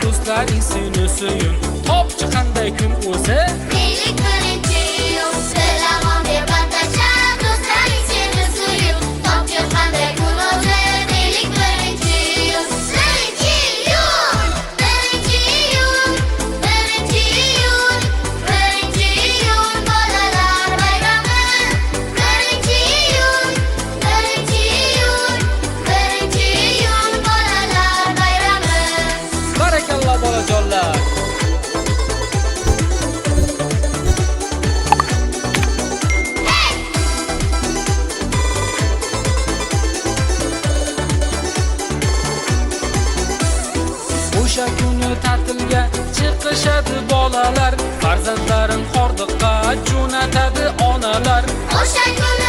do'stlaring seni suyun. Topchi qanday kun o'zi? Deylik birinchi iyun. Bilaman deb atashar do'stlaring seni suyun. Topchi qanday kun o'zi? Deylik birinchi iyun. Birinchi iyun. Birinchi iyun. Birinchi iyun. Birinchi iyun bolalar bayrami. Birinchi iyun. Birinchi iyun. Birinchi iyun bolalar bayrami. Barakalloh bolajonlar. O'sha kuni ta'tilga chiqishadi bolalar, farzandlarim hordiqqa jo'natadi onalar. O'sha kuni